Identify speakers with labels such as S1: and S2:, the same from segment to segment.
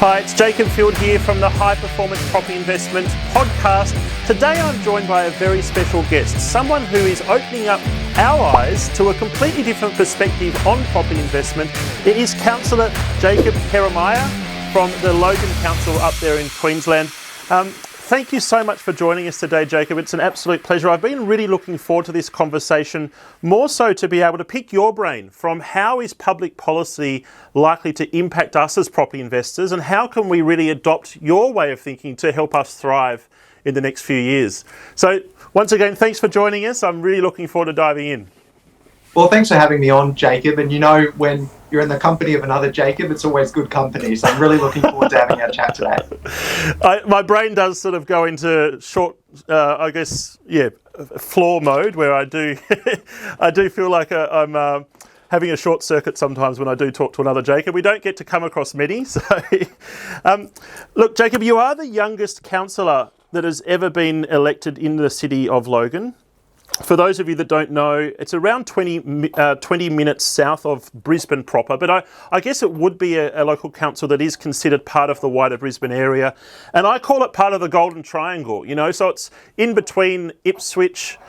S1: Hi, it's Jacob Field here from the High Performance Property Investment Podcast. Today I'm joined by a very special guest, someone who is opening up our eyes to a completely different perspective on property investment. It is Councillor Jacob Heremaia from the Logan Councillor up there in Queensland. Thank you so much for joining us today, Jacob. It's an absolute pleasure. I've been really looking forward to this conversation, more so to be able to pick your brain from how is public policy likely to impact us as property investors, and how can we really adopt your way of thinking to help us thrive in the next few years. So once again, thanks for joining us. I'm really looking forward to diving in.
S2: Well, thanks for having me on, Jacob. And you know, when you're in the company of another Jacob, it's always good company. So I'm really looking forward to having our chat today.
S1: My brain does sort of go into short, floor mode where I do, I do feel like I'm having a short circuit sometimes when I do talk to another Jacob. We don't get to come across many. So, look, Jacob, you are the youngest councillor that has ever been elected in the city of Logan. For those of you that don't know, it's around 20 minutes south of Brisbane proper, but I guess it would be a local council that is considered part of the wider Brisbane area. And I call it part of the Golden Triangle, you know, so it's in between Ipswich,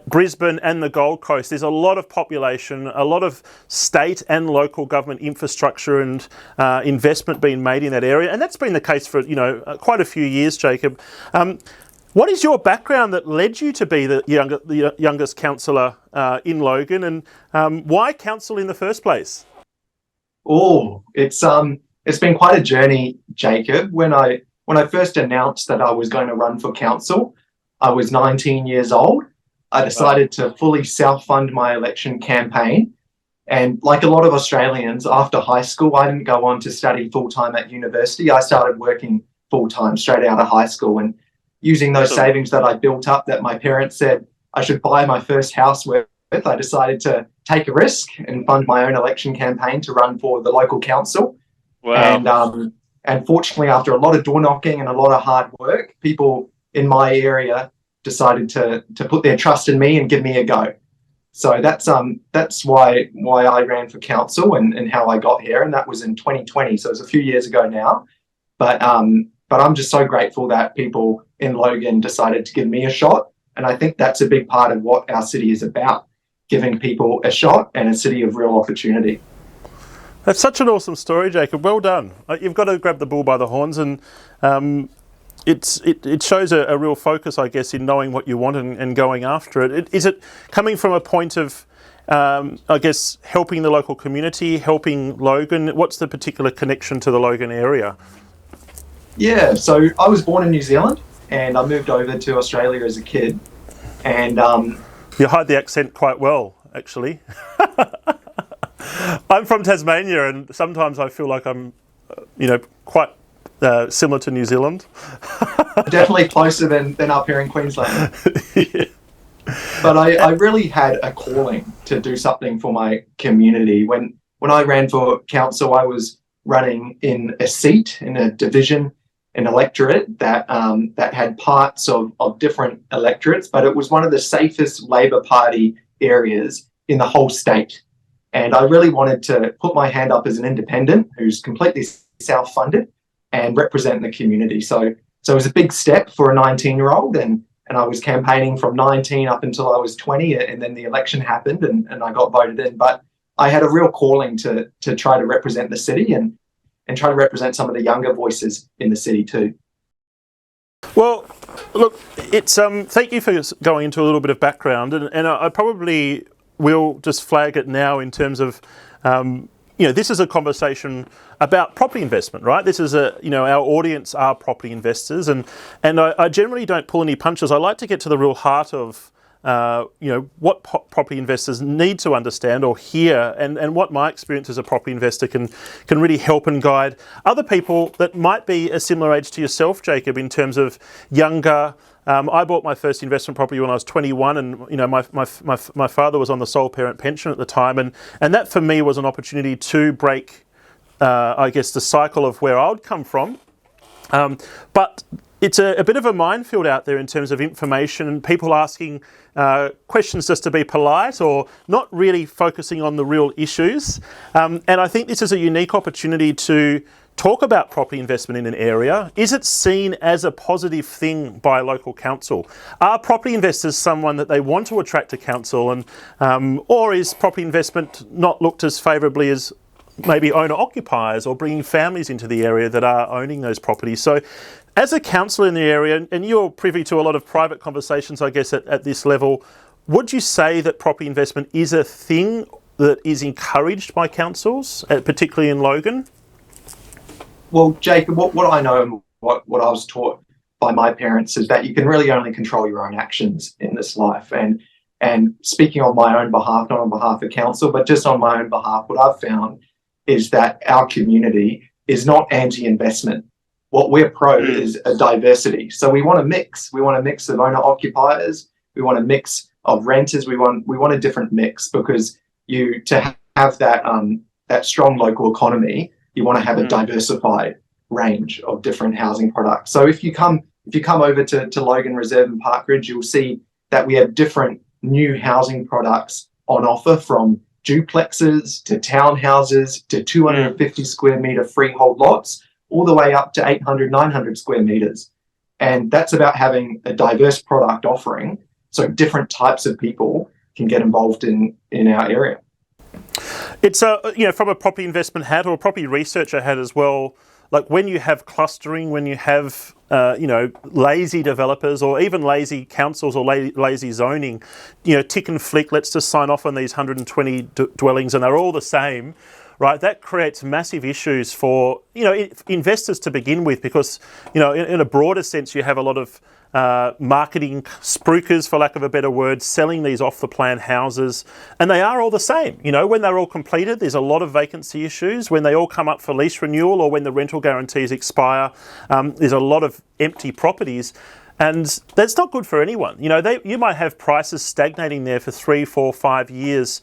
S1: Brisbane and the Gold Coast. There's a lot of population, a lot of state and local government infrastructure and investment being made in that area. And that's been the case for, quite a few years, Jacob. What is your background that led you to be the youngest councillor in Logan, and why council in the first place?
S2: Oh, it's been quite a journey, Jacob. When I first announced that I was going to run for council, I was 19 years old. I decided to fully self-fund my election campaign. And like a lot of Australians, after high school, I didn't go on to study full-time at university. I started working full-time straight out of high school, and using those savings that I built up that my parents said I should buy my first house with, I decided to take a risk and fund my own election campaign to run for the local council. Wow. And fortunately, after a lot of door knocking and a lot of hard work, people in my area decided to put their trust in me and give me a go. So that's why I ran for council and how I got here. And that was in 2020. So it's a few years ago now. But I'm just so grateful that people in Logan decided to give me a shot. And I think that's a big part of what our city is about, giving people a shot and a city of real opportunity.
S1: That's such an awesome story, Jacob. Well done. You've got to grab the bull by the horns, and it shows a real focus, I guess, in knowing what you want and going after it. Is it coming from a point of, helping the local community, helping Logan? What's the particular connection to the Logan area?
S2: Yeah, so I was born in New Zealand and I moved over to Australia as a kid. And
S1: you hide the accent quite well, actually. I'm from Tasmania, and sometimes I feel like I'm, quite similar to New Zealand.
S2: Definitely closer than up here in Queensland. Yeah. But I really had a calling to do something for my community. When I ran for council, I was running in a seat in a division, an electorate that had parts of different electorates, but it was one of the safest Labor Party areas in the whole state. And I really wanted to put my hand up as an independent who's completely self-funded and represent the community. So it was a big step for a 19-year-old, and I was campaigning from 19 up until I was 20, and then the election happened and I got voted in. But I had a real calling to try to represent the city and try to represent some of the younger voices in the city too.
S1: Well, look, it's thank you for going into a little bit of background, and I probably will just flag it now in terms of, this is a conversation about property investment, right? This is our audience are property investors, and I generally don't pull any punches. I like to get to the real heart of what property investors need to understand or hear, and what my experience as a property investor can really help and guide other people that might be a similar age to yourself, Jacob, in terms of younger. I bought my first investment property when I was 21, and my father was on the sole parent pension at the time, and that for me was an opportunity to break, the cycle of where I would come from. But it's a bit of a minefield out there in terms of information and people asking questions just to be polite or not really focusing on the real issues. And I think this is a unique opportunity to talk about property investment in an area, is it seen as a positive thing by a local council? Are property investors someone that they want to attract to council, and or is property investment not looked as favourably as maybe owner-occupiers or bringing families into the area that are owning those properties? So as a councillor in the area, and you're privy to a lot of private conversations, I guess, at this level, would you say that property investment is a thing that is encouraged by councils, particularly in Logan?
S2: Well, Jacob, what I know and what I was taught by my parents is that you can really only control your own actions in this life. And speaking on my own behalf, not on behalf of council, but just on my own behalf, what I've found is that our community is not anti-investment. What we're pro is a diversity. So we want a mix. We want a mix of owner-occupiers. We want a mix of renters. We want a different mix, because to have that strong local economy, you want to have a diversified range of different housing products. So if you come over to Logan Reserve and Parkridge, you'll see that we have different new housing products on offer, from duplexes to townhouses to 250 square metre freehold lots, all the way up to 800, 900 square metres. And that's about having a diverse product offering, so different types of people can get involved in our area.
S1: It's from a property investment hat or a property researcher hat as well. Like when you have clustering, when you have lazy developers or even lazy councils or lazy zoning, tick and flick, let's just sign off on these 120 dwellings and they're all the same, right? That creates massive issues for investors to begin with, because in a broader sense you have a lot of marketing spruikers, for lack of a better word, selling these off-the-plan houses, and they are all the same. When they're all completed, there's a lot of vacancy issues. When they all come up for lease renewal or when the rental guarantees expire, there's a lot of empty properties, and that's not good for anyone. You might have prices stagnating there for 3, 4, 5 years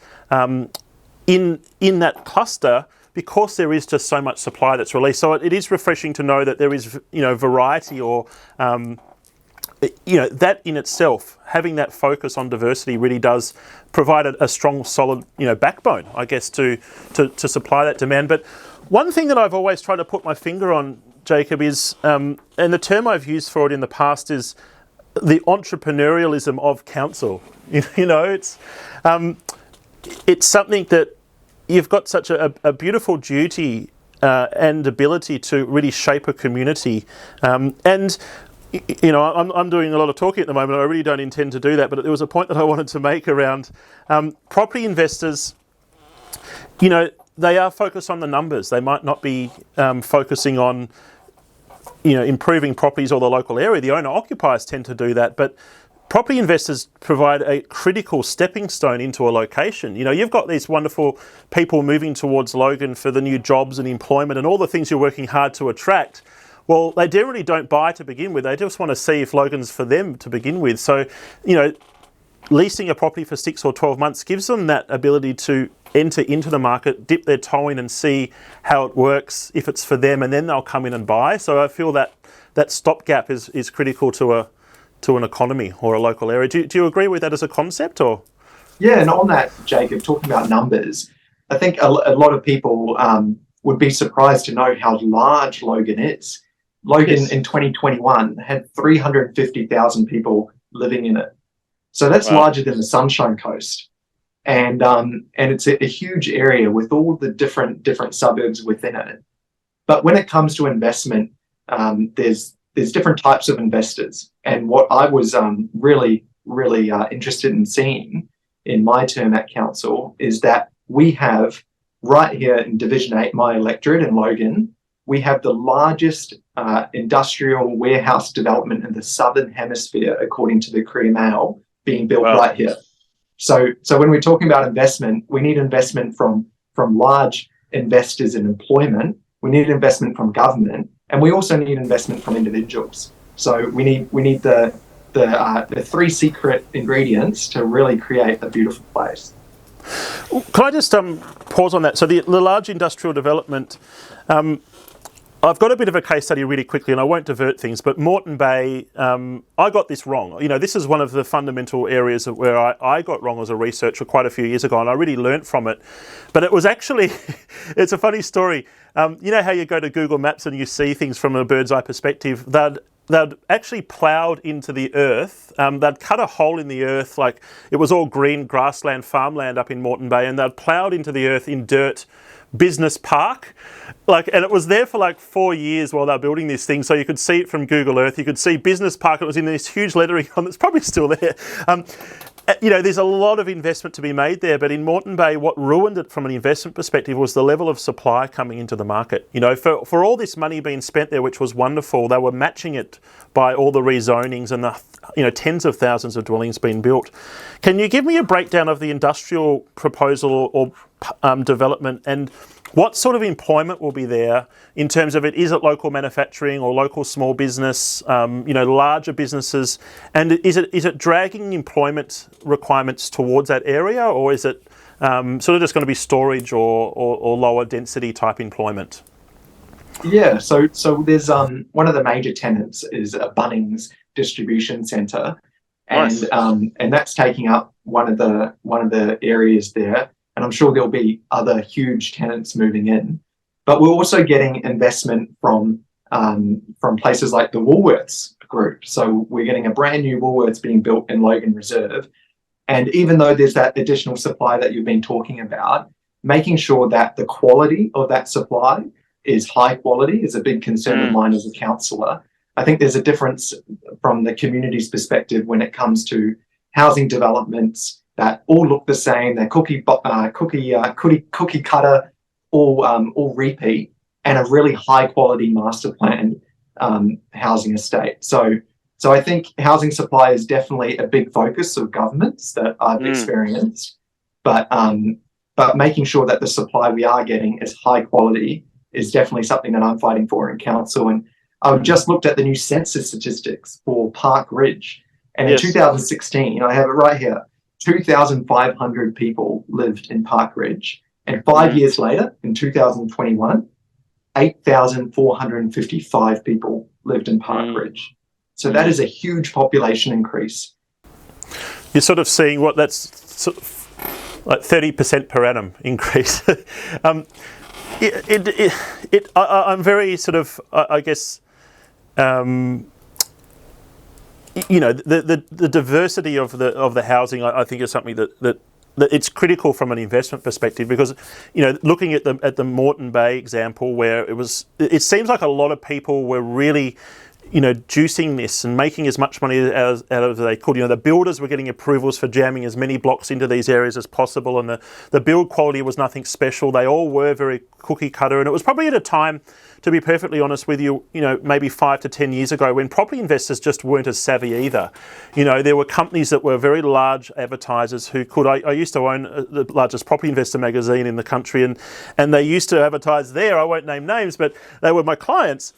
S1: in that cluster, because there is just so much supply that's released. So it is refreshing to know that there is variety, or that in itself, having that focus on diversity really does provide a strong, solid, backbone, I guess, to supply that demand. But one thing that I've always tried to put my finger on, Jacob, is, and the term I've used for it in the past is the entrepreneurialism of council. It's something that you've got such a beautiful duty and ability to really shape a community, and I'm doing a lot of talking at the moment. I really don't intend to do that, but there was a point that I wanted to make around property investors. They are focused on the numbers. They might not be focusing on, improving properties or the local area. The owner-occupiers tend to do that, but property investors provide a critical stepping stone into a location. You've got these wonderful people moving towards Logan for the new jobs and employment and all the things you're working hard to attract. Well, they generally don't buy to begin with. They just want to see if Logan's for them to begin with. So, leasing a property for 6 or 12 months gives them that ability to enter into the market, dip their toe in and see how it works, if it's for them, and then they'll come in and buy. So I feel that stopgap is critical to an economy or a local area. Do you agree with that as a concept, or?
S2: Yeah, and on that, Jacob, talking about numbers, I think a lot of people would be surprised to know how large Logan is. Logan in 2021 had 350,000 people living in it. So that's larger than the Sunshine Coast. And it's a huge area with all the different suburbs within it. But when it comes to investment, there's different types of investors. And what I was really interested in seeing in my term at council is that we have right here in Division 8, my electorate in Logan, we have the largest industrial warehouse development in the Southern Hemisphere, according to the Courier Mail, being built right here. So when we're talking about investment, we need investment from large investors in employment. We need investment from government, and we also need investment from individuals. So we need the three secret ingredients to really create a beautiful place.
S1: Can I just pause on that? So the large industrial development, I've got a bit of a case study really quickly, and I won't divert things, but Moreton Bay, I got this wrong. This is one of the fundamental areas where I got wrong as a researcher quite a few years ago, and I really learnt from it. But it was actually, it's a funny story. You know how you go to Google Maps and you see things from a bird's eye perspective? They'd actually ploughed into the earth. They'd cut a hole in the earth, like it was all green grassland, farmland up in Moreton Bay, and they'd ploughed into the earth in dirt business park, and it was there for like 4 years while they were building this thing, so you could see it from Google Earth. You could see business park. It was in this huge lettering on that's probably still there. There's a lot of investment to be made there, but in Moreton Bay, what ruined it from an investment perspective was the level of supply coming into the market. For all this money being spent there, which was wonderful, they were matching it by all the rezonings and the tens of thousands of dwellings being built. Can you give me a breakdown of the industrial proposal or development, and what sort of employment will be there in terms of it? Is it local manufacturing or local small business, larger businesses? And is it dragging employment requirements towards that area, or is it sort of just going to be storage or lower density type employment?
S2: Yeah, so there's one of the major tenants is a Bunnings distribution centre, and
S1: Nice.
S2: And that's taking up one of the areas there. And I'm sure there'll be other huge tenants moving in. But we're also getting investment from places like the Woolworths group. So we're getting a brand new Woolworths being built in Logan Reserve. And even though there's that additional supply that you've been talking about, making sure that the quality of that supply is high quality is a big concern of mine as a councillor. I think there's a difference from the community's perspective when it comes to housing developments that all look the same. They're cookie cutter, all repeat, and a really high quality master planned housing estate. So I think housing supply is definitely a big focus of governments that I've experienced, but making sure that the supply we are getting is high quality is definitely something that I'm fighting for in council. And I've just looked at the new census statistics for Park Ridge, and in 2016, I have it right here, 2,500 people lived in Park Ridge. And 5 years later, in 2021, 8,455 people lived in Park Ridge. So that is a huge population increase.
S1: You're sort of seeing what that's sort of like 30% per annum increase. I'm very sort of, I guess, the diversity of the housing, I think, is something that it's critical from an investment perspective, because looking at the Moreton Bay example, where it seems like a lot of people were really juicing this and making as much money out of as they could. The builders were getting approvals for jamming as many blocks into these areas as possible, and the build quality was nothing special. They all were very cookie cutter, and it was probably at a time, to be perfectly honest with you, maybe 5 to 10 years ago, when property investors just weren't as savvy either. There were companies that were very large advertisers who could. I used to own the largest property investor magazine in the country, and they used to advertise there. I won't name names, but they were my clients.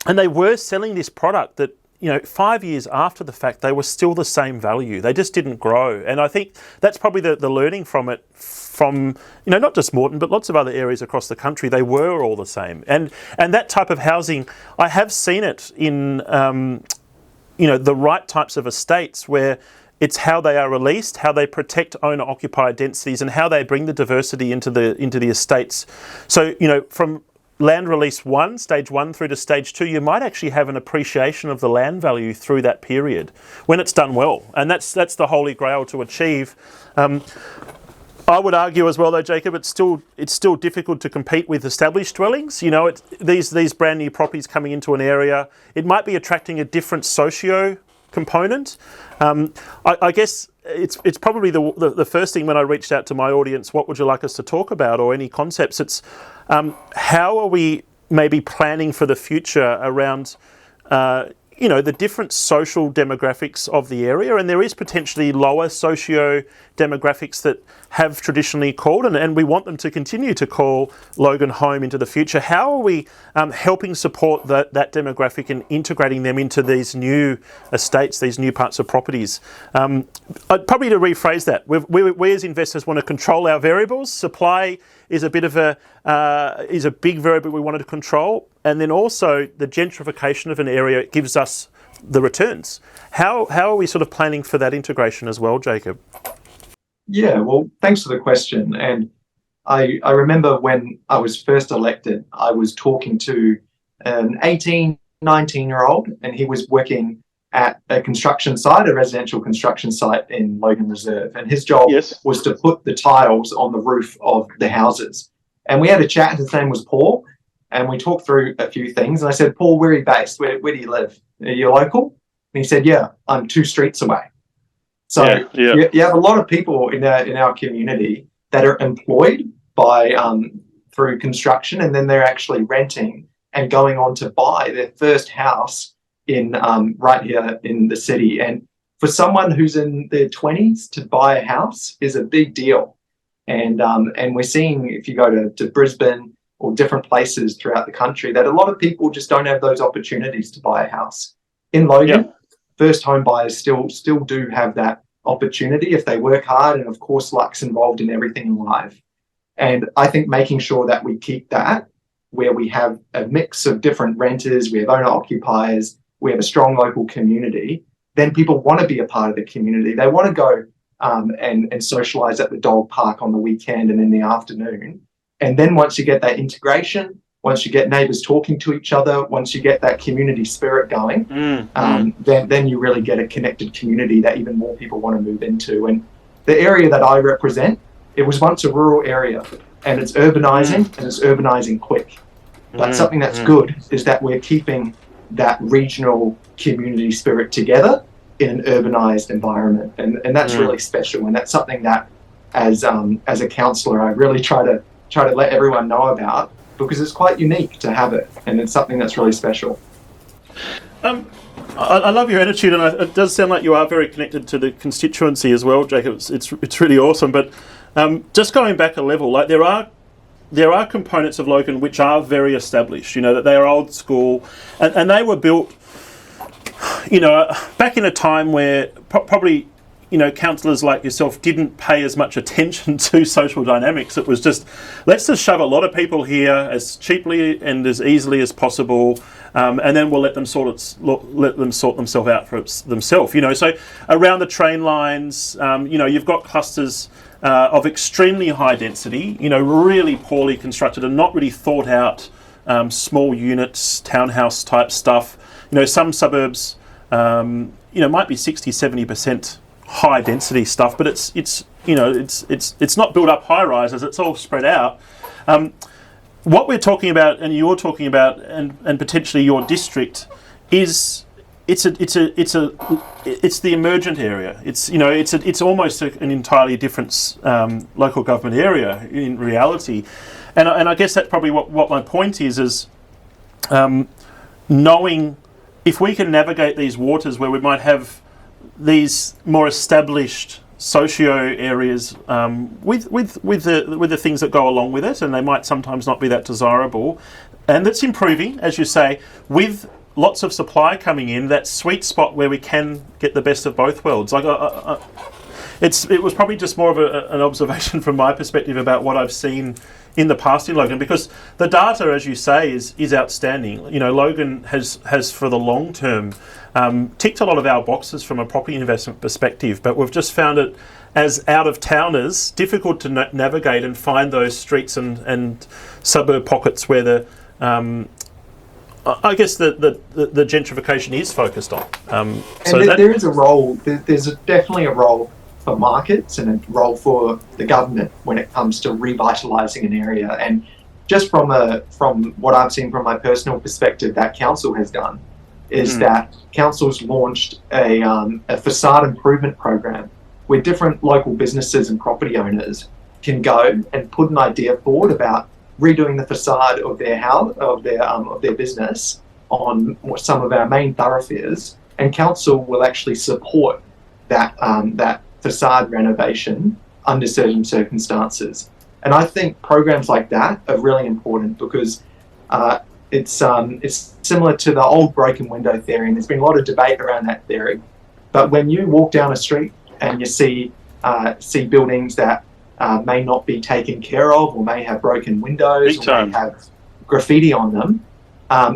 S1: And they were selling this product that, 5 years after the fact, they were still the same value. They just didn't grow. And I think that's probably the learning from it, from, not just Moreton, but lots of other areas across the country. They were all the same. And that type of housing, I have seen it in, the right types of estates, where it's how they are released, how they protect owner-occupier densities, and how they bring the diversity into the estates. So, from land release stage 1 through to stage 2, you might actually have an appreciation of the land value through that period when it's done well. And that's the holy grail to achieve. I would argue as well, though, Jacob, it's still difficult to compete with established dwellings. These brand new properties coming into an area, it might be attracting a different socio component. I guess it's probably the first thing when I reached out to my audience, what would you like us to talk about, or any concepts? It's how are we maybe planning for the future around the different social demographics of the area, and there is potentially lower socio demographics that have traditionally called, and we want them to continue to call Logan home into the future. How are we helping support that demographic and integrating them into these new estates, these new parts of properties? Probably to rephrase that, we as investors want to control our variables. Supply is a bit of a big variable we wanted to control, and then also the gentrification of an area gives us the returns. How are we sort of planning for that integration as well, Jacob?
S2: Yeah, well, thanks for the question. And I remember when I was first elected, I was talking to an 18, 19-year-old, and he was working at a construction site, a residential construction site in Logan Reserve. And his job was to put the tiles on the roof of the houses. And we had a chat. His name was Paul. And we talked through a few things. And I said, Paul, where are you based? Where do you live? Are you local? And he said, yeah, I'm 2 streets away. So you have a lot of people in our community that are employed by through construction, and then they're actually renting and going on to buy their first house in right here in the city. And for someone who's in their 20s to buy a house is a big deal. And we're seeing, if you go to Brisbane or different places throughout the country, that a lot of people just don't have those opportunities to buy a house. In Logan, first home buyers still do have that opportunity if they work hard, and of course luck's involved in everything in life. And I think making sure that we keep that, where we have a mix of different renters, we have owner occupiers, we have a strong local community, then people want to be a part of the community. They want to go and socialise at the dog park on the weekend and in the afternoon. And then once you get that integration, once you get neighbours talking to each other, once you get that community spirit going, then you really get a connected community that even more people want to move into. And the area that I represent, it was once a rural area, and it's urbanising, and it's urbanising quick. But something that's good is that we're keeping that regional community spirit together in an urbanised environment, and that's really special. And that's something that, as a councillor, I really try to let everyone know about, because it's quite unique to have it, and it's something that's really special.
S1: I love your attitude, and it does sound like you are very connected to the constituency as well, Jacob. It's really awesome. But just going back a level, like there are components of Logan which are very established. You know, that they are old school, and they were built, you know, back in a time where probably, you know, councillors like yourself didn't pay as much attention to social dynamics. It was just, let's just shove a lot of people here as cheaply and as easily as possible, and then we'll let them sort themselves out for themselves. You know, so around the train lines, you know, you've got clusters of extremely high density, you know, really poorly constructed and not really thought out, small units, townhouse type stuff. You know, some suburbs, you know, might be 60-70% high density stuff, but it's you know, it's not built up high rises, it's all spread out. What we're talking about, and you're talking about, and potentially your district, is it's the emergent area. It's, you know, it's almost an entirely different local government area in reality, and I guess that's probably what my point is knowing if we can navigate these waters where we might have these more established socio areas with the things that go along with it, and they might sometimes not be that desirable, and it's improving, as you say, with lots of supply coming in, that sweet spot where we can get the best of both worlds. Like it was probably just more of an observation from my perspective about what I've seen in the past in Logan, because the data, as you say, is outstanding. You know, Logan has for the long term ticked a lot of our boxes from a property investment perspective, but we've just found it, as out-of-towners, difficult to navigate and find those streets and suburb pockets where the I guess the gentrification is focused on.
S2: There is a role. There's definitely a role for markets and a role for the government when it comes to revitalising an area. And just from what I've seen from my personal perspective, that council has done is that council's launched a facade improvement program where different local businesses and property owners can go and put an idea forward about redoing the facade of their house, of their business on some of our main thoroughfares, and council will actually support that facade renovation under certain circumstances. And I think programs like that are really important because it's similar to the old broken window theory, and there's been a lot of debate around that theory. But when you walk down a street and you see buildings that may not be taken care of, or may have broken windows, or may have graffiti on them,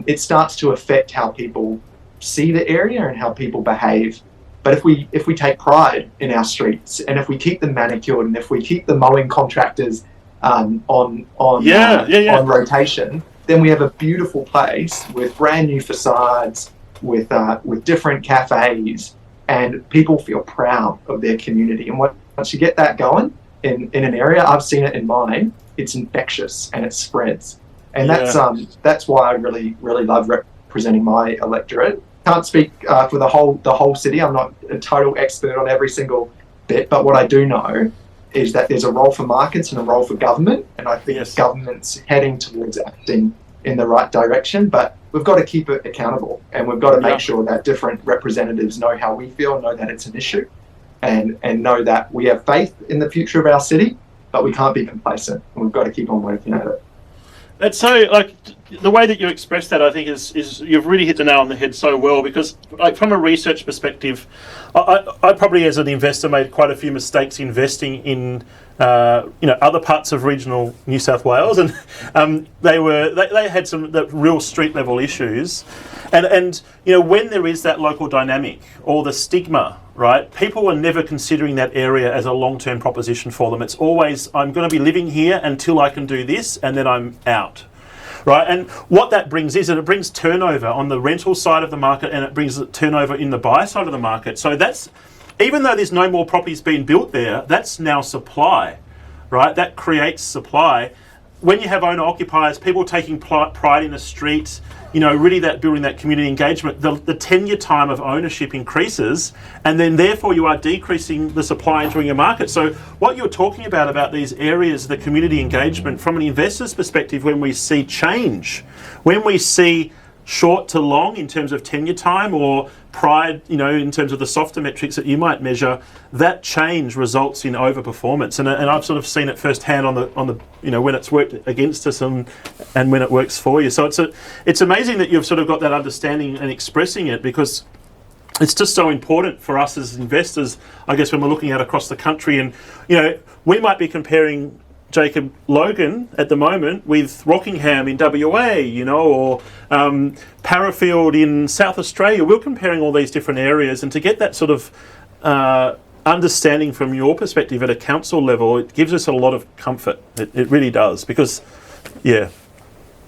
S2: it starts to affect how people see the area and how people behave. But if we take pride in our streets, and if we keep them manicured, and if we keep the mowing contractors on rotation, then we have a beautiful place with brand new facades, with different cafes, and people feel proud of their community. And once you get that going in an area, I've seen it in mine, it's infectious and it spreads. And that's why I really love representing my electorate. Can't speak for the whole city. I'm not a total expert on every single bit, but what I do know is that there's a role for markets and a role for government, and I think government's heading towards acting in the right direction, but we've got to keep it accountable, and we've got to make sure that different representatives know how we feel, know that it's an issue, and know that we have faith in the future of our city, but we can't be complacent, and we've got to keep on working at it.
S1: That's so, like, the way that you express that, I think is you've really hit the nail on the head so well, because, like, from a research perspective, I probably as an investor made quite a few mistakes investing in other parts of regional New South Wales, and they had some real street level issues, and when there is that local dynamic or the stigma, right, people are never considering that area as a long-term proposition for them. It's always, I'm going to be living here until I can do this, and then I'm out. Right, and what that brings is that it brings turnover on the rental side of the market, and it brings turnover in the buy side of the market. So that's, even though there's no more properties being built there, that's now supply, right? That creates supply. When you have owner occupiers, people taking pride in the street, really that building that community engagement, the tenure time of ownership increases, and then therefore you are decreasing the supply entering your market. So what you're talking about these areas, the community engagement, from an investor's perspective, when we see change, when we see short to long in terms of tenure time, or pride, in terms of the softer metrics that you might measure, that change results in overperformance. And I've sort of seen it firsthand on the when it's worked against us and when it works for you. So it's amazing that you've sort of got that understanding and expressing it, because it's just so important for us as investors, I guess, when we're looking at across the country. And we might be comparing Jacob Logan at the moment with Rockingham in WA, or Parafield in South Australia. We're comparing all these different areas, and to get that sort of understanding from your perspective at a council level, it gives us a lot of comfort. It really does, because,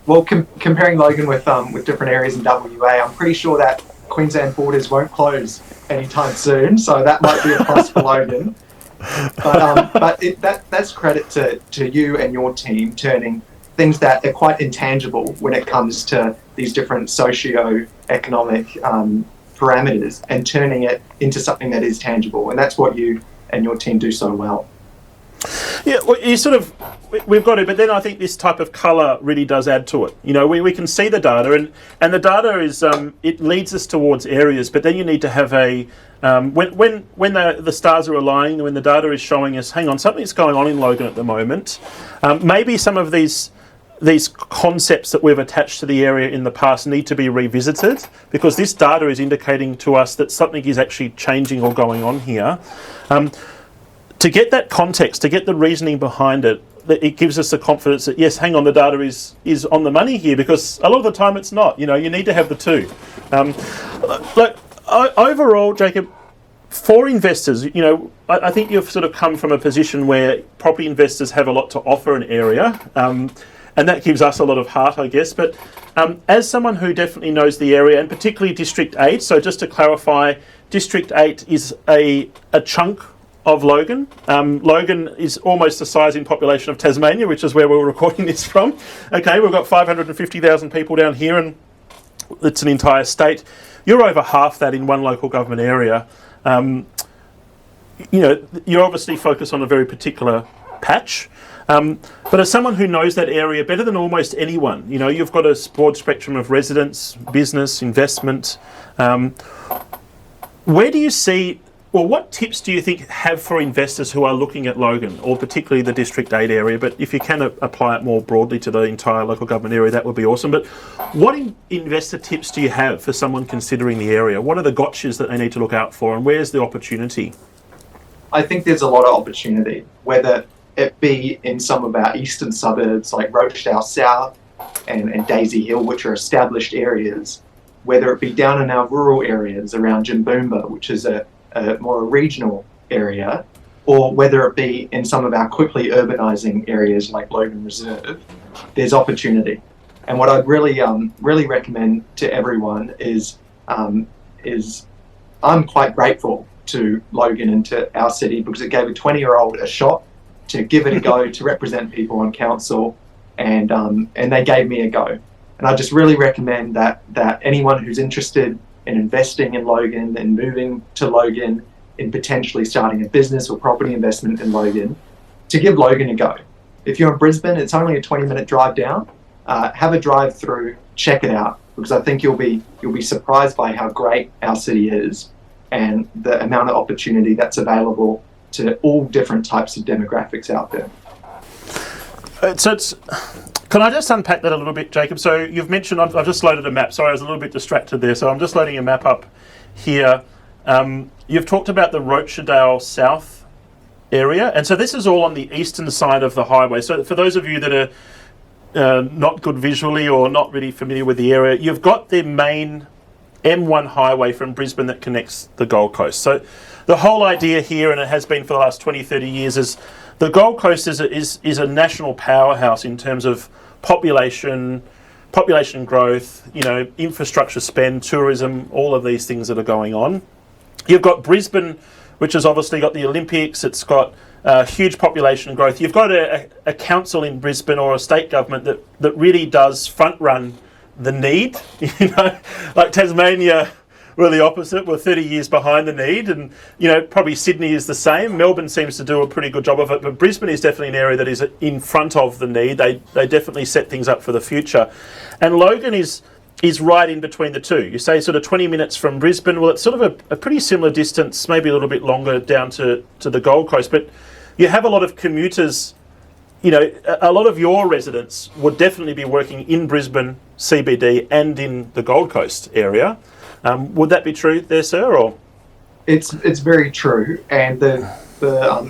S2: Well, comparing Logan with different areas in WA, I'm pretty sure that Queensland borders won't close anytime soon, so that might be a plus for Logan. But that's credit to you and your team, turning things that are quite intangible when it comes to these different socio-economic parameters, and turning it into something that is tangible. And that's what you and your team do so well.
S1: Yeah, well, we've got it, but then I think this type of colour really does add to it. We can see the data, and the data is, it leads us towards areas, but then you need to have when the stars are aligning, when the data is showing us, hang on, something's going on in Logan at the moment, maybe some of these concepts that we've attached to the area in the past need to be revisited, because this data is indicating to us that something is actually changing or going on here. To get that context, to get the reasoning behind it, it gives us the confidence that, yes, hang on, the data is on the money here, because a lot of the time it's not. You need to have the two. Overall, Jacob, for investors, I think you've sort of come from a position where property investors have a lot to offer an area, and that gives us a lot of heart, I guess. But as someone who definitely knows the area, and particularly District 8, so just to clarify, District 8 is a chunk of Logan. Logan is almost the size in population of Tasmania, which is where we're recording this from. Okay, we've got 550,000 people down here, and it's an entire state. You're over half that in one local government area. You're obviously focused on a very particular patch. But as someone who knows that area better than almost anyone, you've got a broad spectrum of residents, business, investment. Where do you see, what tips do you think have for investors who are looking at Logan, or particularly the District 8 area, but if you can apply it more broadly to the entire local government area, that would be awesome. But what investor tips do you have for someone considering the area? What are the gotchas that they need to look out for, and where's the opportunity?
S2: I think there's a lot of opportunity, whether it be in some of our eastern suburbs like Rochdale South, and Daisy Hill, which are established areas, whether it be down in our rural areas around Jimboomba, which is a more regional area, or whether it be in some of our quickly urbanising areas like Logan Reserve, there's opportunity. And what I'd really recommend to everyone is I'm quite grateful to Logan and to our city, because it gave a 20-year-old a shot to give it a go to represent people on council, and they gave me a go. And I just really recommend that anyone who's interested in investing in Logan and moving to Logan, in potentially starting a business or property investment in Logan, to give Logan a go. If you're in Brisbane, it's only a 20-minute drive down. Have a drive through, check it out, because I think you'll be surprised by how great our city is and the amount of opportunity that's available to all different types of demographics out there.
S1: Can I just unpack that a little bit, Jacob? So you've mentioned, I've just loaded a map. Sorry, I was a little bit distracted there. So I'm just loading a map up here. You've talked about the Rochedale South area. And so this is all on the eastern side of the highway. So for those of you that are not good visually or not really familiar with the area, you've got the main M1 highway from Brisbane that connects the Gold Coast. So the whole idea here, and it has been for the last 20, 30 years, is the Gold Coast is a national powerhouse in terms of population growth, infrastructure spend, tourism, all of these things that are going on. You've got Brisbane, which has obviously got the Olympics. It's got huge population growth. You've got a council in Brisbane, or a state government that really does front run the need. Like Tasmania were the opposite. We're 30 years behind the need, and probably Sydney is the same. Melbourne seems to do a pretty good job of it, but Brisbane is definitely an area that is in front of the need. They definitely set things up for the future, and Logan is right in between the two. You say sort of 20 minutes from Brisbane. Well, it's sort of a pretty similar distance, maybe a little bit longer down to the Gold Coast, but you have a lot of commuters. A lot of your residents would definitely be working in Brisbane CBD and in the Gold Coast area. Would that be true there, sir? Or
S2: it's very true, and the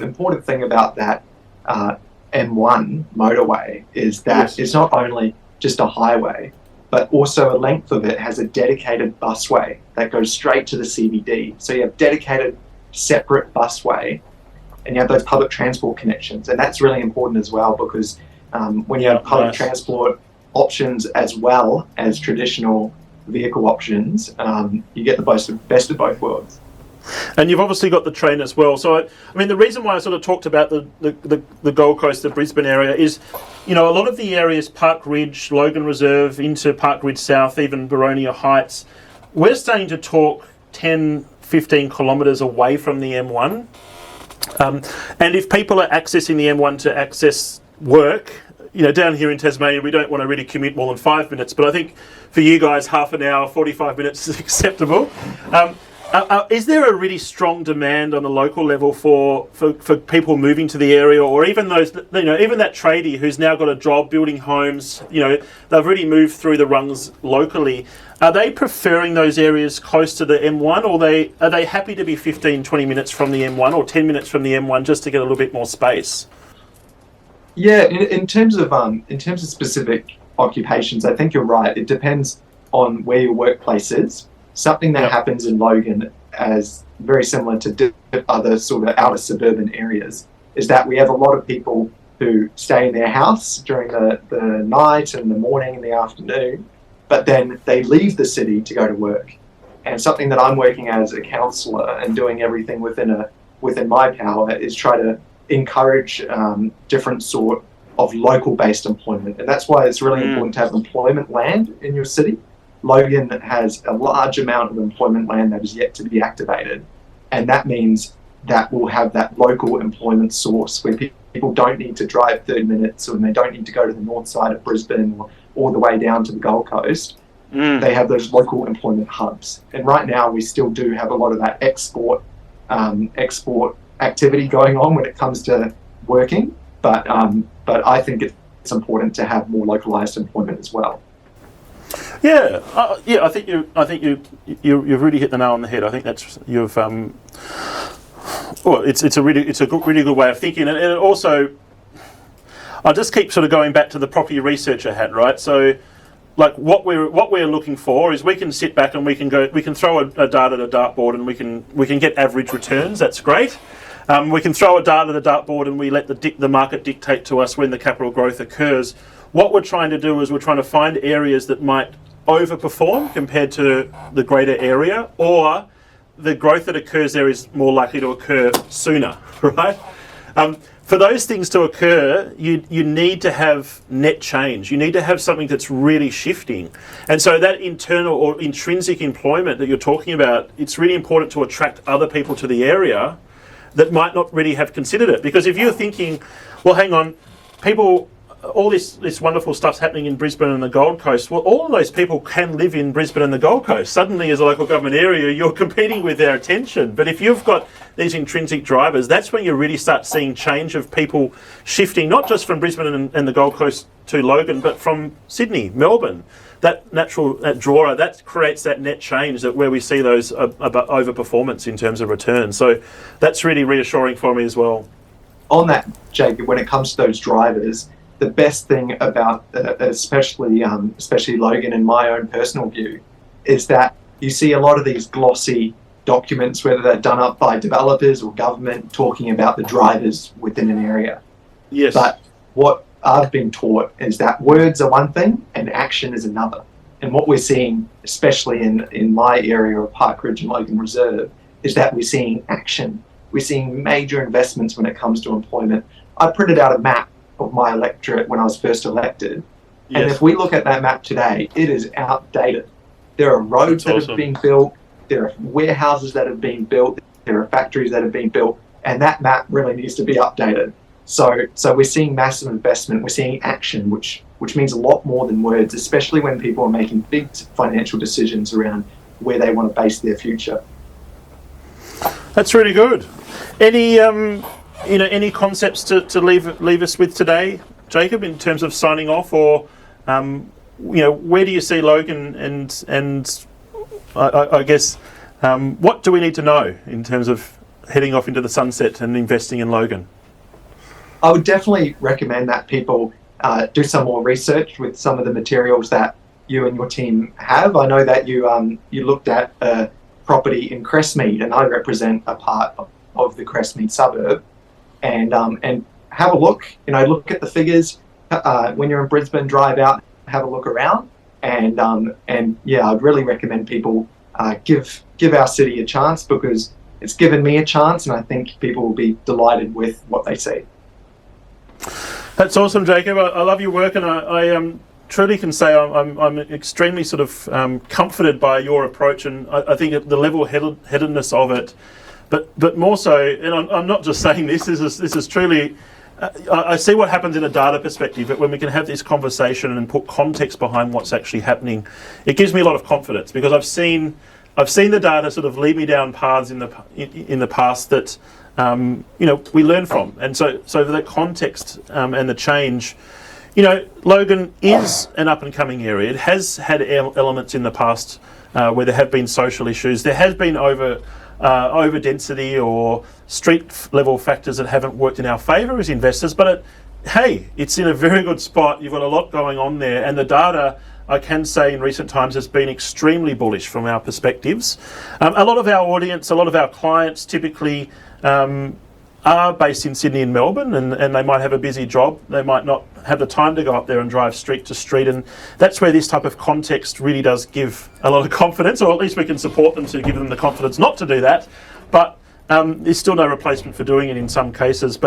S2: important thing about that M1 motorway is that it's not only just a highway, but also a length of it has a dedicated busway that goes straight to the CBD. So you have dedicated, separate busway, and you have those public transport connections, and that's really important as well, because when you have public transport options as well as traditional vehicle options, you get the best of both worlds.
S1: And you've obviously got the train as well. So, I mean, the reason why I sort of talked about the Gold Coast, the Brisbane area, is, a lot of the areas, Park Ridge, Logan Reserve, into Park Ridge South, even Boronia Heights, we're starting to talk 10, 15 kilometres away from the M1. And if people are accessing the M1 to access work, down here in Tasmania, we don't want to really commute more than 5 minutes, but I think for you guys, half an hour, 45 minutes is acceptable. Is there a really strong demand on the local level for people moving to the area, or even those, even that tradie who's now got a job building homes, they've already moved through the rungs locally. Are they preferring those areas close to the M1, or are they happy to be 15, 20 minutes from the M1 or 10 minutes from the M1 just to get a little bit more space?
S2: Yeah, in terms of specific occupations, I think you're right. It depends on where your workplace is. Something that happens in Logan, as very similar to other sort of outer suburban areas, is that we have a lot of people who stay in their house during the night and the morning and the afternoon, but then they leave the city to go to work. And something that I'm working as a councillor and doing everything within my power is try to encourage different sort of local-based employment. And that's why it's really important to have employment land in your city. Logan has a large amount of employment land that is yet to be activated, and that means that we'll have that local employment source where people don't need to drive 30 minutes, or they don't need to go to the north side of Brisbane or all the way down to the Gold Coast. They have those local employment hubs, and right now we still do have a lot of that export activity going on when it comes to working, but I think it's important to have more localized employment as well.
S1: Yeah, I think you've really hit the nail on the head. I think that's it's a really good way of thinking, and it also, I'll just keep sort of going back to the property researcher hat, right? So, like what we're looking for is we can sit back and we can throw a dart at a dartboard and we can get average returns. That's great. We can throw a dart at a dartboard and we let the market dictate to us when the capital growth occurs. What we're trying to do is we're trying to find areas that might overperform compared to the greater area, or the growth that occurs there is more likely to occur sooner, right? For those things to occur, you need to have net change. You need to have something that's really shifting. And so that internal or intrinsic employment that you're talking about, it's really important to attract other people to the area that might not really have considered it. Because if you're thinking, well, hang on, people, all this wonderful stuff's happening in Brisbane and the Gold Coast. Well, all of those people can live in Brisbane and the Gold Coast. Suddenly, as a local government area, you're competing with their attention. But if you've got these intrinsic drivers, that's when you really start seeing change of people shifting, not just from Brisbane and the Gold Coast to Logan, but from Sydney, Melbourne. That drawer, that creates that net change that where we see those overperformance in terms of return. So that's really reassuring for me as well.
S2: On that, Jacob, when it comes to those drivers, the best thing about especially Logan, in my own personal view, is that you see a lot of these glossy documents, whether they're done up by developers or government, talking about the drivers within an area.
S1: Yes.
S2: But what I've been taught is that words are one thing and action is another. And what we're seeing, especially in my area of Park Ridge and Logan Reserve, is that we're seeing action. We're seeing major investments when it comes to employment. I printed out a map of my electorate when I was first elected.
S1: Yes.
S2: And if we look at that map today, it is outdated. There are roads that have been built, there are warehouses that have been built, there are factories that have been built, and that map really needs to be updated. So we're seeing massive investment, we're seeing action, which means a lot more than words, especially when people are making big financial decisions around where they want to base their future.
S1: That's really good. Any concepts to leave us with today, Jacob, in terms of signing off, or where do you see Logan, and I guess what do we need to know in terms of heading off into the sunset and investing in Logan?
S2: I would definitely recommend that people do some more research with some of the materials that you and your team have. I know that you looked at a property in Crestmead, and I represent a part of the Crestmead suburb. And have a look. Look at the figures. When you're in Brisbane, drive out, have a look around, and I'd really recommend people give our city a chance, because it's given me a chance, and I think people will be delighted with what they see.
S1: That's awesome, Jacob. I love your work, and I truly can say I'm extremely sort of comforted by your approach, and I think the level-headedness of it. But more so, and I'm not just saying this is truly, I see what happens in a data perspective, but when we can have this conversation and put context behind what's actually happening, it gives me a lot of confidence, because I've seen the data sort of lead me down paths in the past that we learn from, and so that context and the change. Logan is an up and coming area. It has had elements in the past where there have been social issues. There has been over density or street level factors that haven't worked in our favour as investors, but it's in a very good spot. You've got a lot going on there, and the data, I can say, in recent times has been extremely bullish from our perspectives. A lot of our audience, a lot of our clients typically are based in Sydney and Melbourne, and they might have a busy job. They might not have the time to go up there and drive street to street, and that's where this type of context really does give a lot of confidence, or at least we can support them to give them the confidence not to do that. But there's still no replacement for doing it in some cases.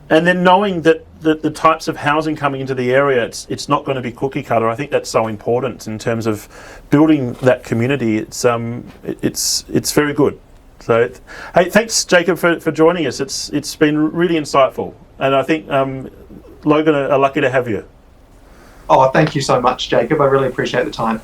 S1: And then knowing that the types of housing coming into the area, it's not going to be cookie cutter. I think that's so important in terms of building that community. It's very good. So, hey, thanks, Jacob, for joining us. It's been really insightful, and I think Logan are lucky to have you.
S2: Oh, thank you so much, Jacob. I really appreciate the time.